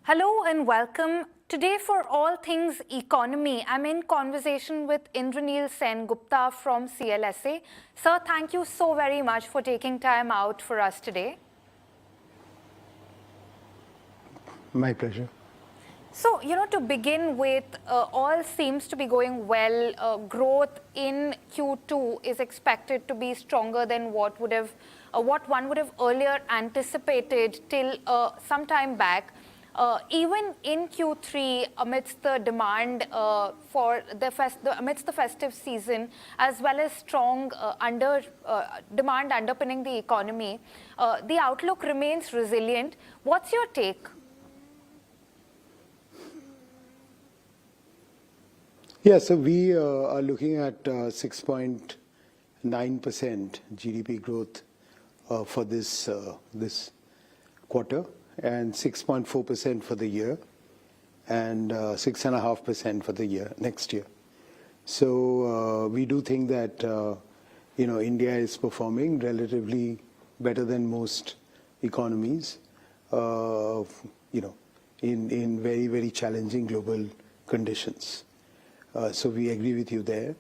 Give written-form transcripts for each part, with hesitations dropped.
Hello and welcome. Today for all things economy, I'm in conversation with Indranil Sengupta from CLSA. Sir, thank you so very much for taking time out for us today. My pleasure. So, to begin with, all seems to be going well. Growth in Q2 is expected to be stronger than what one would have earlier anticipated till some time back. Even in Q3, amidst the demand amidst the festive season, as well as strong demand underpinning the economy, the outlook remains resilient. What's your take? Yeah, so we are looking at 6.9% GDP growth for this quarter, and 6.4% for the year, and 6.5% for the year next year. So we do think that India is performing relatively better than most economies, in very, very challenging global conditions. So we agree with you there.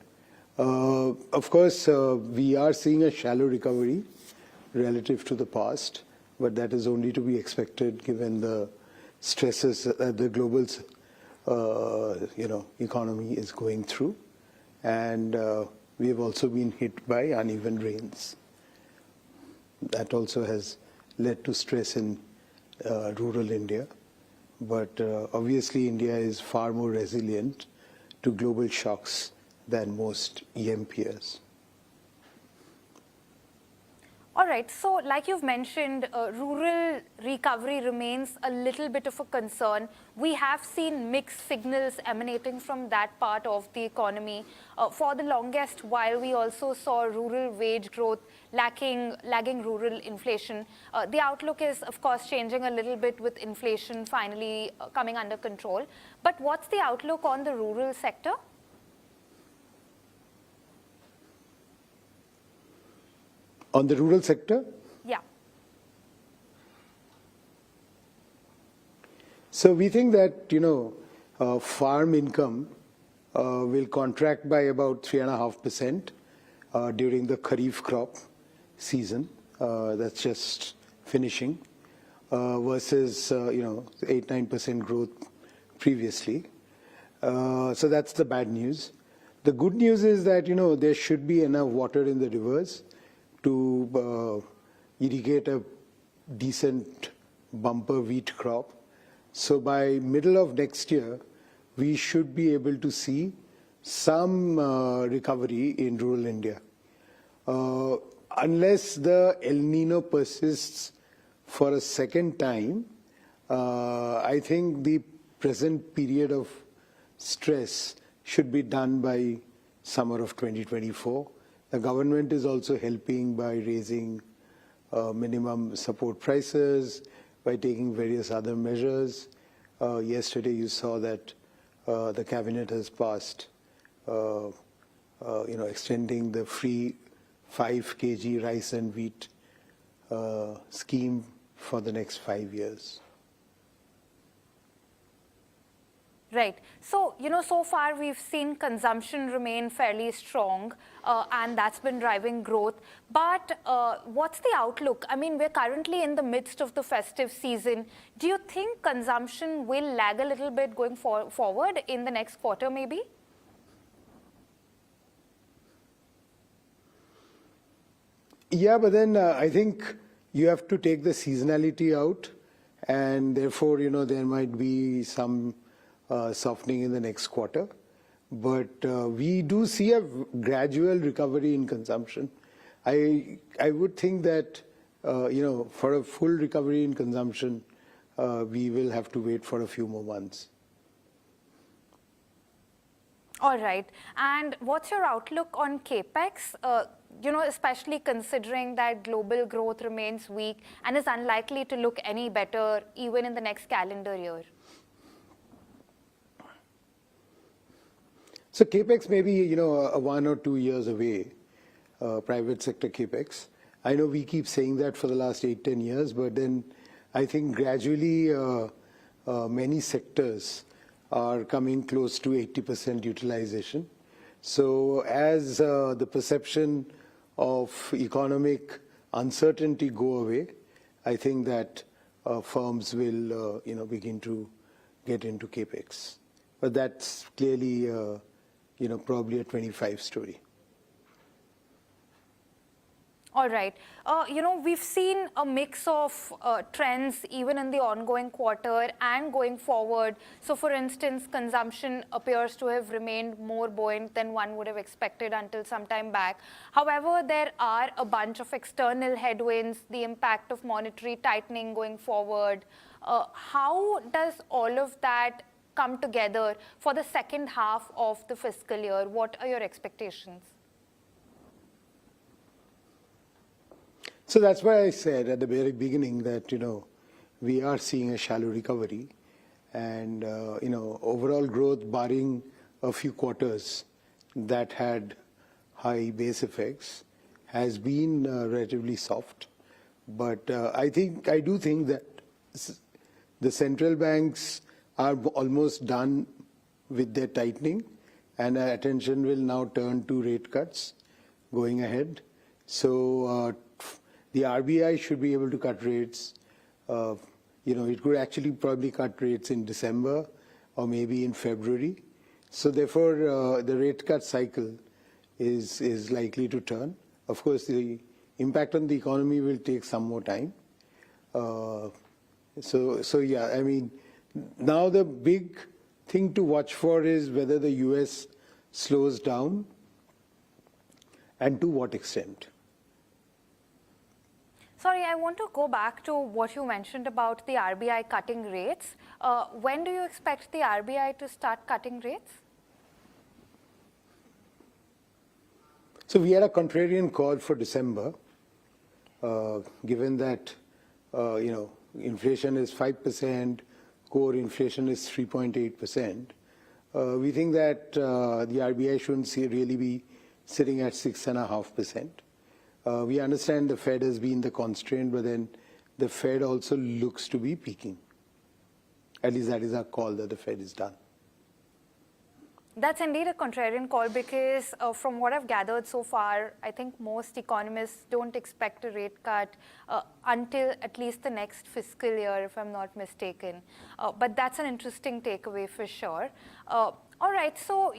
Of course, we are seeing a shallow recovery relative to the past, but that is only to be expected given the stresses that the global economy is going through. And we have also been hit by uneven rains. That also has led to stress in rural India. But obviously, India is far more resilient to global shocks than most EM peers. All right, so like you've mentioned, rural recovery remains a little bit of a concern. We have seen mixed signals emanating from that part of the economy. For the longest while, we also saw rural wage growth lagging rural inflation. The outlook is, of course, changing a little bit with inflation finally coming under control. But what's the outlook on the rural sector? On the rural sector? Yeah. So we think that, farm income will contract by about 3.5% during the Kharif crop season. That's just finishing, versus, 8-9% growth previously. So that's the bad news. The good news is that, there should be enough water in the rivers to irrigate a decent bumper wheat crop. So by middle of next year, we should be able to see some recovery in rural India. Unless the El Nino persists for a second time, I think the present period of stress should be done by summer of 2024. The government is also helping by raising minimum support prices, by taking various other measures. Yesterday you saw that the cabinet has passed, extending the free 5 kg rice and wheat scheme for the next 5 years. Right. So, so far we've seen consumption remain fairly strong, and that's been driving growth. But what's the outlook? I mean, we're currently in the midst of the festive season. Do you think consumption will lag a little bit going forward in the next quarter, maybe? Yeah, but then I think you have to take the seasonality out, and therefore, there might be some softening in the next quarter. But we do see a gradual recovery in consumption. I would think that, for a full recovery in consumption, we will have to wait for a few more months. All right. And what's your outlook on CapEx? Especially considering that global growth remains weak and is unlikely to look any better even in the next calendar year. So CapEx may be, 1 or 2 years away, private sector CapEx. I know we keep saying that for the last 8-10 years, but then I think gradually many sectors are coming close to 80% utilization. So as the perception of economic uncertainty go away, I think that firms will begin to get into capex. But that's clearly probably a 25 story. All right. We've seen a mix of trends even in the ongoing quarter and going forward. So, for instance, consumption appears to have remained more buoyant than one would have expected until some time back. However, there are a bunch of external headwinds, the impact of monetary tightening going forward. How does all of that come together for the second half of the fiscal year? What are your expectations? So that's why I said at the very beginning that, we are seeing a shallow recovery and, overall growth barring a few quarters that had high base effects has been relatively soft. But I do think that the central banks are almost done with their tightening and our attention will now turn to rate cuts going ahead. So the RBI should be able to cut rates. It could actually probably cut rates in December or maybe in February. So therefore, the rate cut cycle is likely to turn. Of course, the impact on the economy will take some more time. Now the big thing to watch for is whether the US slows down and to what extent. Sorry, I want to go back to what you mentioned about the RBI cutting rates. When do you expect the RBI to start cutting rates? So we had a contrarian call for December, given that inflation is 5%, core inflation is 3.8%. We think that the RBI shouldn't really be sitting at 6.5%. We understand the Fed has been the constraint, but then the Fed also looks to be peaking. At least that is our call that the Fed is done. That's indeed a contrarian call because from what I've gathered so far, I think most economists don't expect a rate cut until at least the next fiscal year, if I'm not mistaken. But that's an interesting takeaway for sure. All right, so,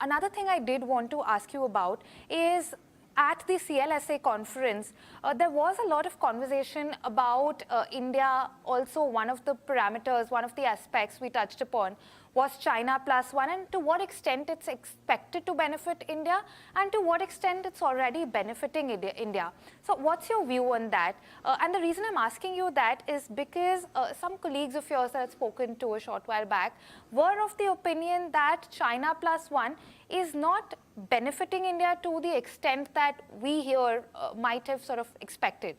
another thing I did want to ask you about is at the CLSA conference, there was a lot of conversation about India. Also, one of the parameters, one of the aspects we touched upon was China plus one, and to what extent it's expected to benefit India, and to what extent it's already benefiting India. So what's your view on that? And the reason I'm asking you that is because some colleagues of yours that I've spoken to a short while back were of the opinion that China plus one is not benefiting India to the extent that we here might have sort of expected.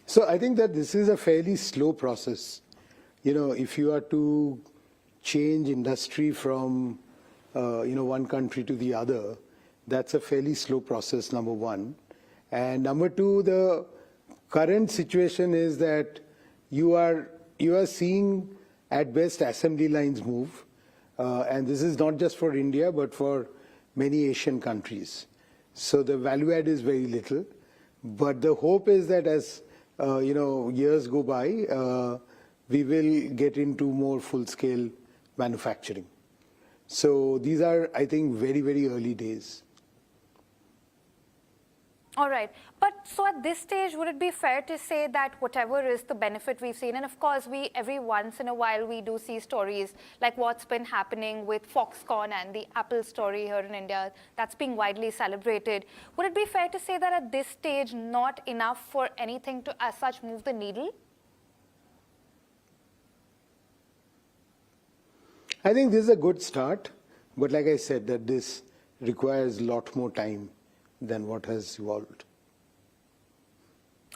So I think that this is a fairly slow process. If you are to change industry from, one country to the other, that's a fairly slow process, number one. And number two, the current situation is that you are seeing at best assembly lines move. And this is not just for India, but for many Asian countries. So the value add is very little. But the hope is that as years go by, we will get into more full-scale manufacturing. So these are, I think, very, very early days. All right. But so at this stage, would it be fair to say that whatever is the benefit we've seen, and of course, every once in a while, we do see stories like what's been happening with Foxconn and the Apple story here in India that's being widely celebrated. Would it be fair to say that at this stage, not enough for anything to as such move the needle? I think this is a good start. But like I said, that this requires a lot more time than what has evolved.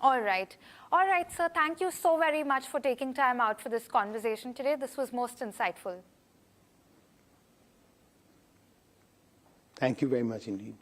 All right. All right, sir. Thank you so very much for taking time out for this conversation today. This was most insightful. Thank you very much indeed.